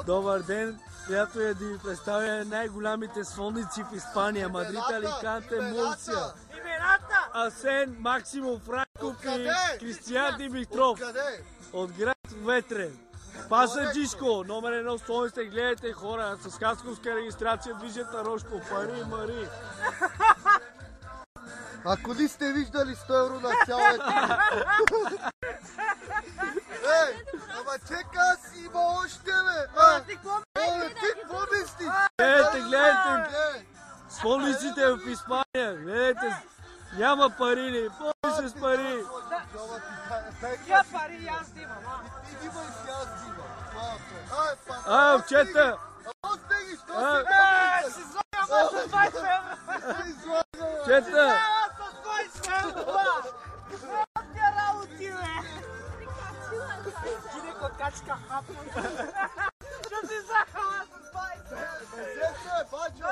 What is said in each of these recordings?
Добър ден, приятно е да ви представя най-голямите сводници в Испания. Мадрид, Аликанте, Мурсия. Асен, Максимо, Франков и Кристиян Димитров. От град Ветрен. Пасаджишко, номер 1 столиците, гледайте хора, с хасковска регистрация движат на Рошко. Пари, мари. Ако ли сте виждали 100 евро на цяла екипа? Ей, ама чека, аз има още, бе! Ти какво мислиш? Гледайте! Сводниците в Испания, гледайте! Няма пари ли? Пълни с пари! Я пари, аз димам, Ти димай си, аз димам. Овчета! Остеги, що си? Си злагам с 20 евро! Чета! С 20 евро! Тя работи, бе! Ти neko качка хапна. Що си захала с 20 евро? Безете, бачо!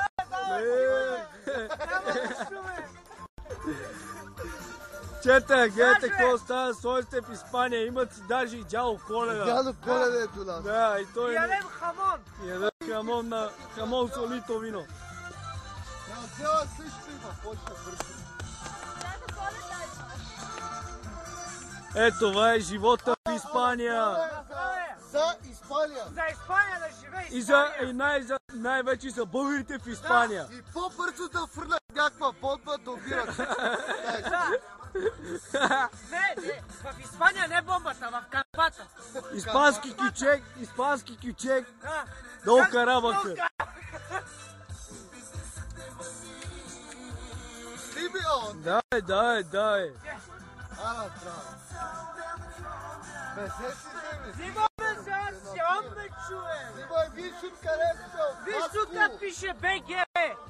Няма нищо, бе! Чета, гледайте какво става с солите в Испания. Имат си даже и дяло Коледа. Дядо Коледа е тук. Да, и той Ядем хамон! ядем хамон на хамон солито вино. Цяла също има, почва бързо. Ето, това е живота в Испания. За Испания. За Испания да живее И най-вече за българите в Испания. И по-бързо да фърлят някаква бомба да убират. Не, в Испания не бомбата, в Карпата. Испански кючек, долу Карабаха. Сниби он. Дай. Ала, здраво. Безе си вземи. Взимаме се, аз сям ме чуем. Взимай, виж откъде се. Виж тук пише БГ.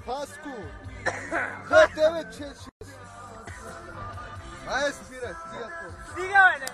Паско. 2, 9, 6, 6. Ай, спирай, стига то. Стига, бе,